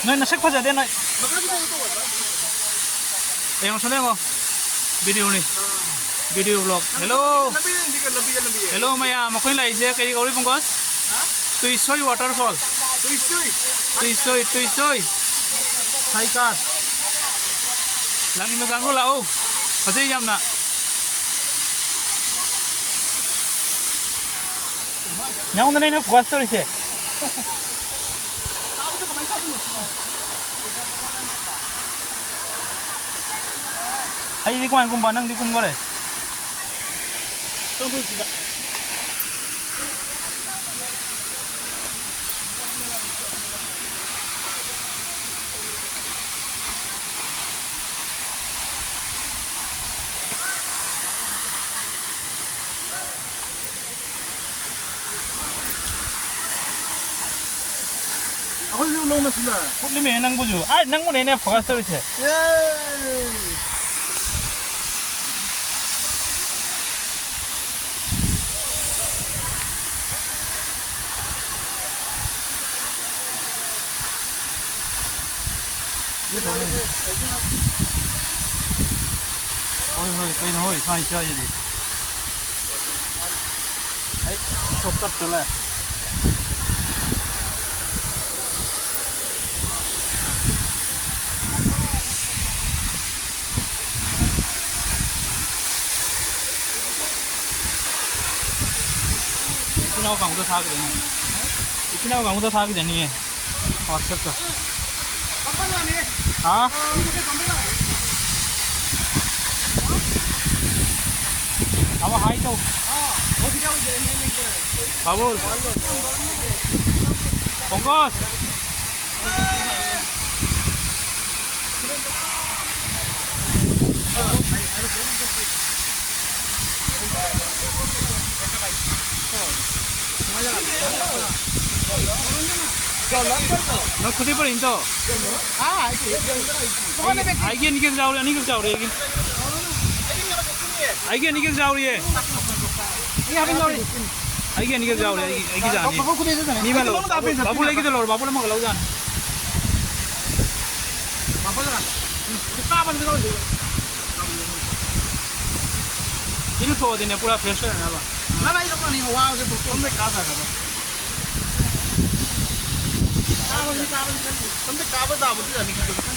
Nói nó sắc phát ra đến này. Em không xem không? Video này. Video vlog. Hello. Hello Maya, mau lại gì cái gì phong quát? Tuisoi waterfall. Tuisoi. Hai car. Lang ganggu lau. Pasti jam nak. Yang mana ni fuas tu sih? Ay di kuan kung banang di kung gore. Ako yung long na sila. Kung limi nang buju. Ay nang mo ne fuas tu sih. Yay! Ôi cây nó hơi sai chơi gì. Đấy, chụp tắt trở lại. 이키나오 강도 사게 되네. 이키나오 강도 사게 되니. 왔었어. 아? 아마 하이도. 바볼. 봉건. 너 그대로 인도. Ah, 아이게 니게 자우리 아니게 자우리 이게. 아이게 니게 자우리. 아이게 니게 자우리 아이게 자니. 니말로 바불 लेके चलो बाबू लोग मगलाओ जान. इन्हें तो दिन पूरा फ्रेश है ना बा. ना ये लोग नहीं हुआ उसे बुक में कहाँ था करो. तुम तो काबल दाबुती जाने की